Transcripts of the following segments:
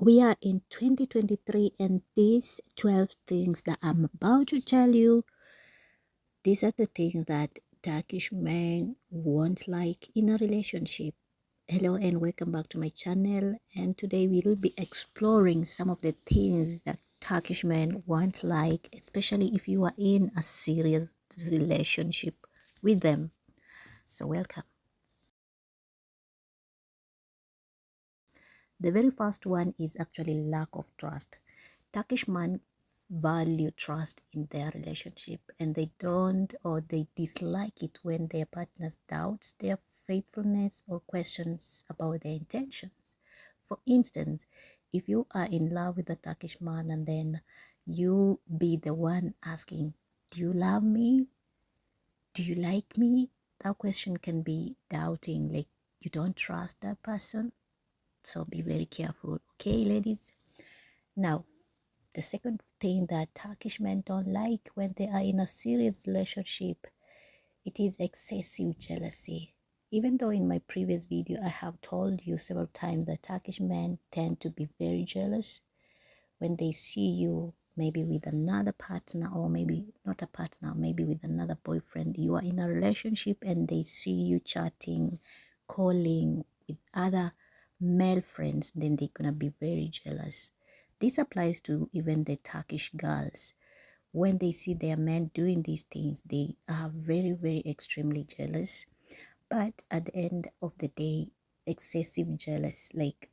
We are in 2023, and these 12 things that I'm about to tell you, these are the things that Turkish men won't like in a relationship. Hello and welcome back to my channel, and today we will be exploring some of the things that Turkish men won't like, especially if you are in a serious relationship with them. So welcome. The very first one is actually lack of trust. Turkish men value trust in their relationship, and they don't, or they dislike it when their partners doubts their faithfulness or questions about their intentions. For instance, if you are in love with a Turkish man and then you be the one asking, do you love me? Do you like me? That question can be doubting, like you don't trust that person. So be very careful, okay, ladies? Now, the second thing that Turkish men don't like when they are in a serious relationship, it is excessive jealousy. Even though in my previous video I have told you several times that Turkish men tend to be very jealous when they see you maybe with another partner, or maybe not a partner, maybe with another boyfriend. You are in a relationship and they see you chatting, calling with other male friends, then they're gonna be very jealous. This applies to even the Turkish girls. When they see their men doing these things, they are very, very extremely jealous. But at the end of the day, excessive jealous, like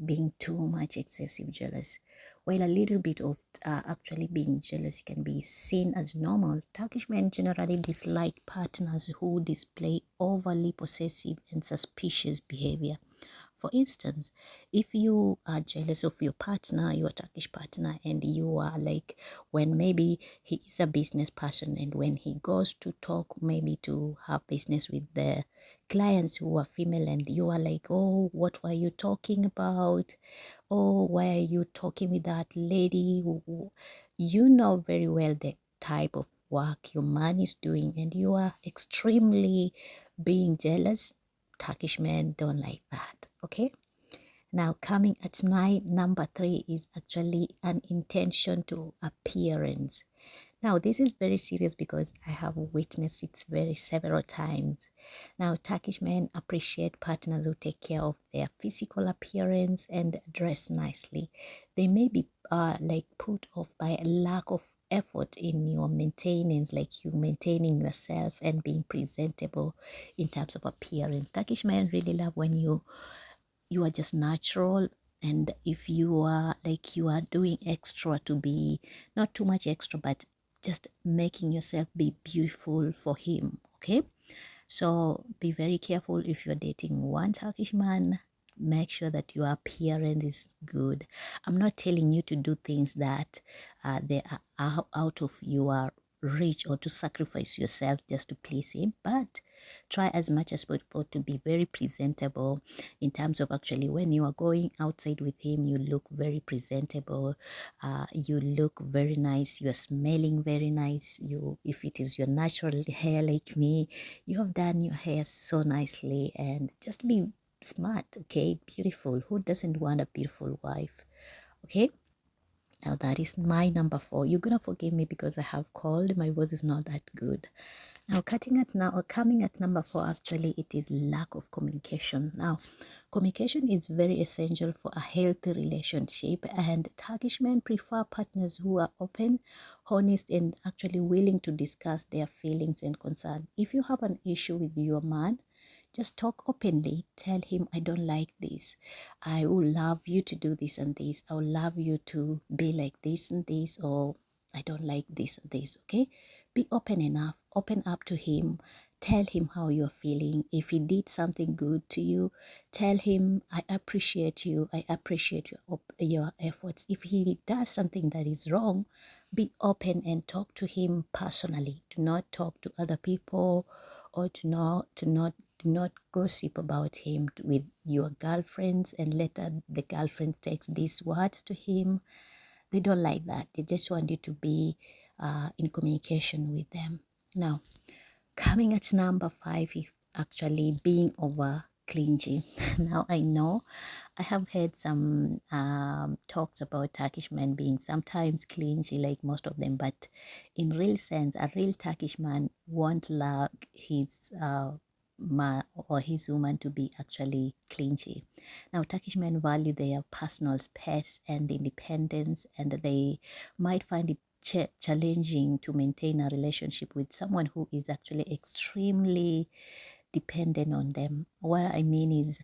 being too much excessive jealous, while a little bit of actually being jealous can be seen as normal, Turkish men generally dislike partners who display overly possessive and suspicious behavior. For instance, if you are jealous of your partner, your Turkish partner, and you are like, when maybe he is a business person and when he goes to talk, maybe to have business with the clients who are female, and you are like, oh, what were you talking about? Oh, why are you talking with that lady? You know very well the type of work your man is doing, and you are extremely being jealous. Turkish men don't like that, okay? Now, coming at my number three is actually an intention to appearance. Now, this is very serious because I have witnessed it very several times. Now, Turkish men appreciate partners who take care of their physical appearance and dress nicely. They may be like put off by a lack of effort in your maintenance, like you maintaining yourself and being presentable in terms of appearance. Turkish men really love when you are just natural, and if you are like you are doing extra to be not too much extra, but just making yourself be beautiful for him, okay? So be very careful if you're dating one Turkish man. Make sure that your appearance is good. I'm not telling you to do things that they are out of your reach or to sacrifice yourself just to please him, but try as much as possible to be very presentable in terms of actually when you are going outside with him, you look very presentable. You look very nice. You're smelling very nice. You, if it is your natural hair like me, you have done your hair so nicely, and just be smart, okay? Beautiful. Who doesn't want a beautiful wife? Okay. Now that is my number four. You're gonna forgive me because I have called. My voice is not that good. Now, cutting at now or coming at number four, actually, it is lack of communication. Now, communication is very essential for a healthy relationship, and Turkish men prefer partners who are open, honest, and actually willing to discuss their feelings and concerns. If you have an issue with your man, just talk openly. Tell him, I don't like this. I would love you to do this and this. I would love you to be like this and this, or I don't like this and this, okay? Be open enough. Open up to him. Tell him how you're feeling. If he did something good to you, tell him, I appreciate you. I appreciate your efforts. If he does something that is wrong, be open and talk to him personally. Do not talk to other people, or do not gossip about him with your girlfriends, and later the girlfriend takes these words to him. They don't like that. They just want you to be in communication with them. Now, coming at number five is actually being over clingy. Now I know I have heard some talks about Turkish men being sometimes clingy, like most of them, but in real sense, a real Turkish man won't allow his man or his woman to be actually clingy. Now, Turkish men value their personal space and independence, and they might find it challenging to maintain a relationship with someone who is actually extremely dependent on them. What I mean is,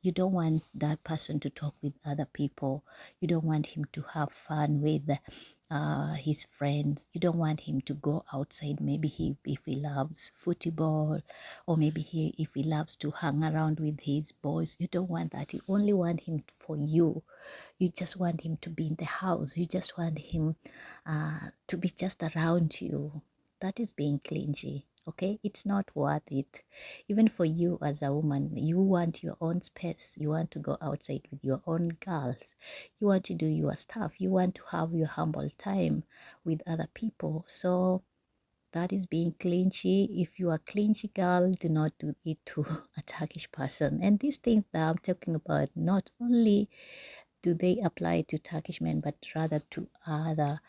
you don't want that person to talk with other people. You don't want him to have fun with his friends. You don't want him to go outside. Maybe if he loves football, or maybe if he loves to hang around with his boys. You don't want that. You only want him for you. You just want him to be in the house. You just want him to be just around you. That is being clingy. Okay, it's not worth it. Even for you as a woman, you want your own space. You want to go outside with your own girls. You want to do your stuff. You want to have your humble time with other people. So that is being clingy. If you are clingy girl, do not do it to a Turkish person. And these things that I'm talking about, not only do they apply to Turkish men, but rather to other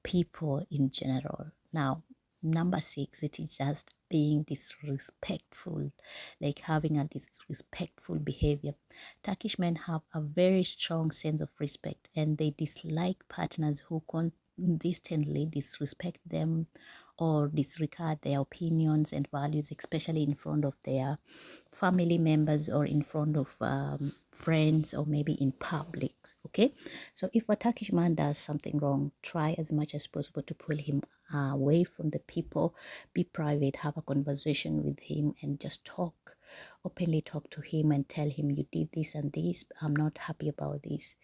people in general. Now, number 6, it is just being disrespectful, like having a disrespectful behavior. Turkish men have a very strong sense of respect, and they dislike partners who consistently disrespect them or disregard their opinions and values, especially in front of their family members or in front of friends or maybe in public. Okay, so if a Turkish man does something wrong, try as much as possible to pull him away from the people. Be private, have a conversation with him, and just openly talk to him and tell him you did this and this. I'm not happy about this.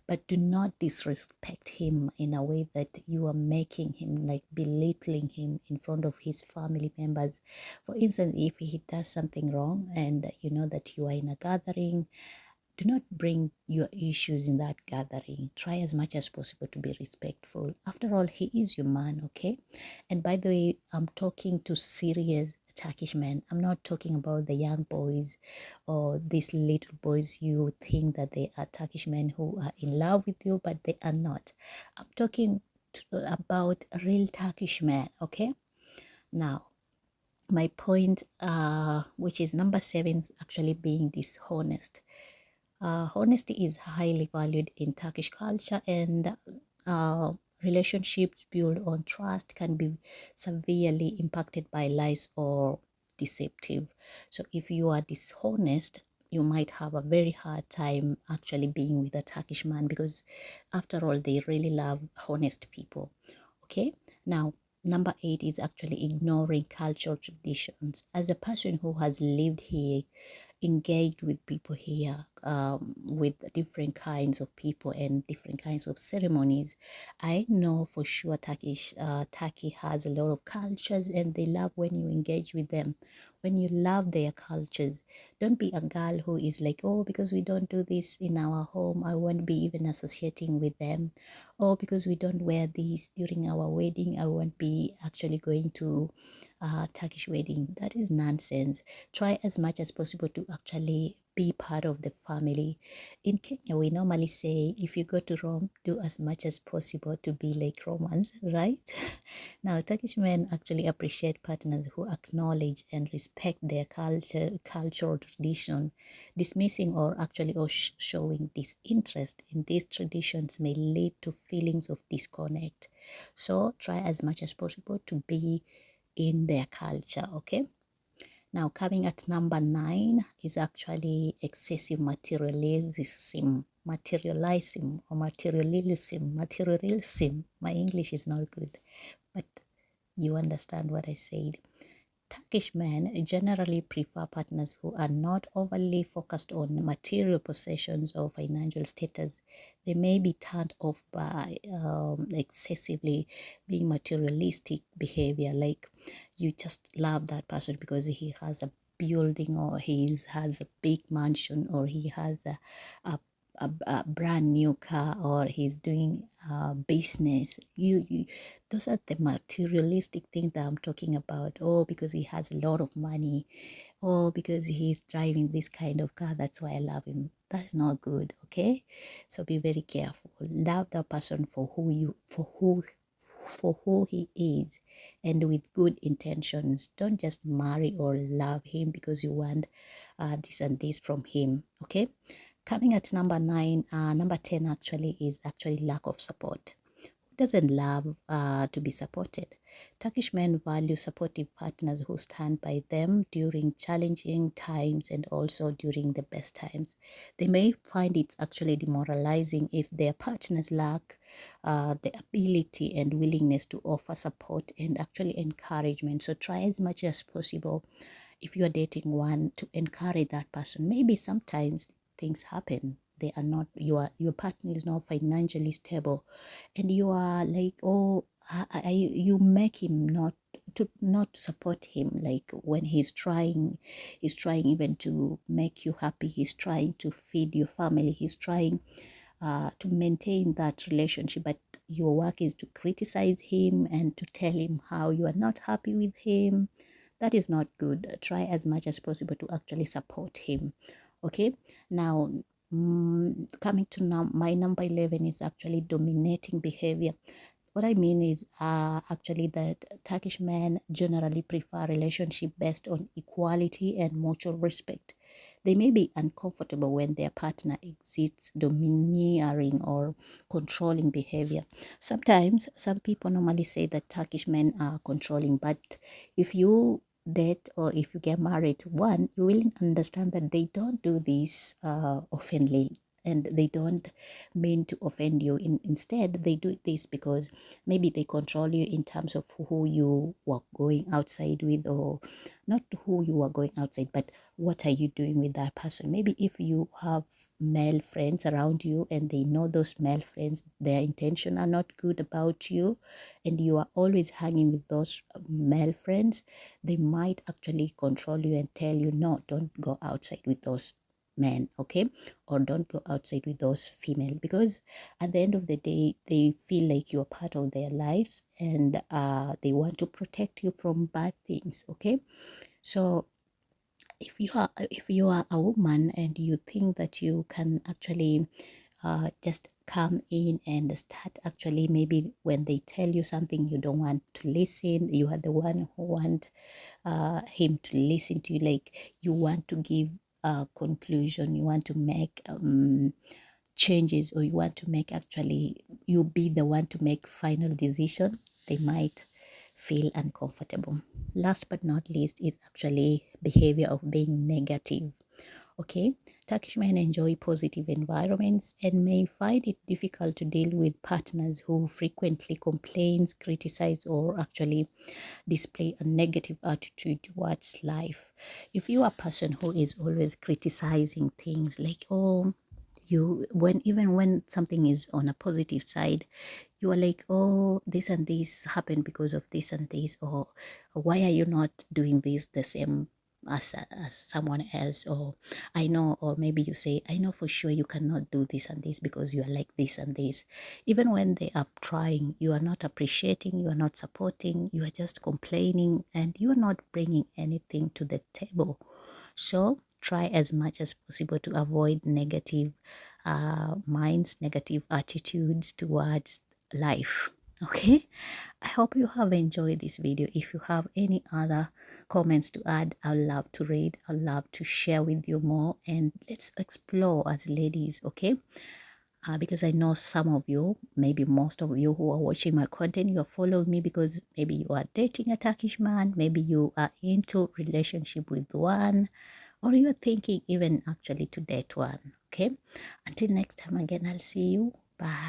But do not disrespect him in a way that you are making him, like belittling him in front of his family members. For instance, if he does something wrong and you know that you are in a gathering, do not bring your issues in that gathering. Try as much as possible to be respectful. After all, he is your man, okay? And by the way, I'm talking to serious Turkish men. I'm not talking about the young boys or these little boys you think that they are Turkish men who are in love with you, but they are not. I'm talking about real Turkish men, okay? Now, my point, which is number 7, is actually being dishonest. Honesty is highly valued in Turkish culture, and relationships built on trust can be severely impacted by lies or deceptive. So, if you are dishonest, you might have a very hard time actually being with a Turkish man, because, after all, they really love honest people. Okay, now number 8 is actually ignoring cultural traditions. As a person who has lived here, engaged with people here, with different kinds of people and different kinds of ceremonies, I know for sure Turkey has a lot of cultures, and they love when you engage with them, when you love their cultures. Don't be a girl who is like, oh, because we don't do this in our home, I won't be even associating with them. Or because we don't wear this during our wedding, I won't be actually going to Turkish wedding. That is nonsense. Try as much as possible to actually be part of the family. In Kenya, we normally say, if you go to Rome, do as much as possible to be like Romans, right? Now, Turkish men actually appreciate partners who acknowledge and respect their cultural tradition. Dismissing or actually showing disinterest in these traditions may lead to feelings of disconnect. So try as much as possible to be in their culture, okay? Now, coming at number 9 is actually excessive materialism. Materialism or materialism. Materialism. My English is not good, but you understand what I said. Turkish men generally prefer partners who are not overly focused on material possessions or financial status. They may be turned off by excessively being materialistic behavior, like you just love that person because he has a building, or he has a big mansion, or he has a a brand new car, or he's doing business. Those are the materialistic things that I'm talking about. Oh, because he has a lot of money. Oh, because he's driving this kind of car, that's why I love him. That's not good. Okay, so be very careful. Love the person for who he is, and with good intentions. Don't just marry or love him because you want this and this from him. Okay, coming at number 10 actually is actually lack of support. Who doesn't love to be supported? Turkish men value supportive partners who stand by them during challenging times and also during the best times. They may find it actually demoralizing if their partners lack the ability and willingness to offer support and actually encouragement. So try as much as possible, if you are dating one, to encourage that person. Maybe sometimes things happen, they are not, your partner is not financially stable, and you are like, oh, you make him not to support him, like when he's trying even to make you happy, he's trying to feed your family, he's trying to maintain that relationship, but your work is to criticize him and to tell him how you are not happy with him. That is not good. Try as much as possible to actually support him. Okay, now coming to my number 11 is actually dominating behavior. What I mean is actually that Turkish men generally prefer relationship based on equality and mutual respect. They may be uncomfortable when their partner exhibits domineering or controlling behavior. Sometimes some people normally say that Turkish men are controlling, but if you date or if you get married to one, you will understand that they don't do this oftenly, and they don't mean to offend you. Instead, they do this because maybe they control you in terms of who you were going outside with, or not who you are going outside, but what are you doing with that person. Maybe if you have male friends around you and they know those male friends, their intention are not good about you, and you are always hanging with those male friends, they might actually control you and tell you, no, don't go outside with those men, okay, or don't go outside with those female, because at the end of the day they feel like you're part of their lives, and they want to protect you from bad things. Okay, so if you are a woman and you think that you can actually just come in and start, actually maybe when they tell you something you don't want to listen, you are the one who want him to listen to you, like you want to give a conclusion, you want to make changes, or you want to make, actually you be the one to make final decision, they might feel uncomfortable. Last but not least is actually behavior of being negative. Okay, Turkish men enjoy positive environments and may find it difficult to deal with partners who frequently complains, criticize, or actually display a negative attitude towards life. If you are a person who is always criticizing things, like, oh, you, when even when something is on a positive side, you are like, oh, this and this happened because of this and this, or why are you not doing this the same as someone else, or I know, or maybe you say, I know for sure you cannot do this and this because you are like this and this. Even when they are trying, you are not appreciating, you are not supporting, you are just complaining, and you are not bringing anything to the table. So try as much as possible to avoid negative minds, negative attitudes towards life. Okay, I hope you have enjoyed this video. If you have any other comments to add, I'd love to read, I'd love to share with you more, and let's explore as ladies. Okay, because I know some of you, maybe most of you who are watching my content, you're following me because maybe you are dating a Turkish man, maybe you are into relationship with one, or you're thinking even actually to date one. Okay, until next time again, I'll see you. Bye.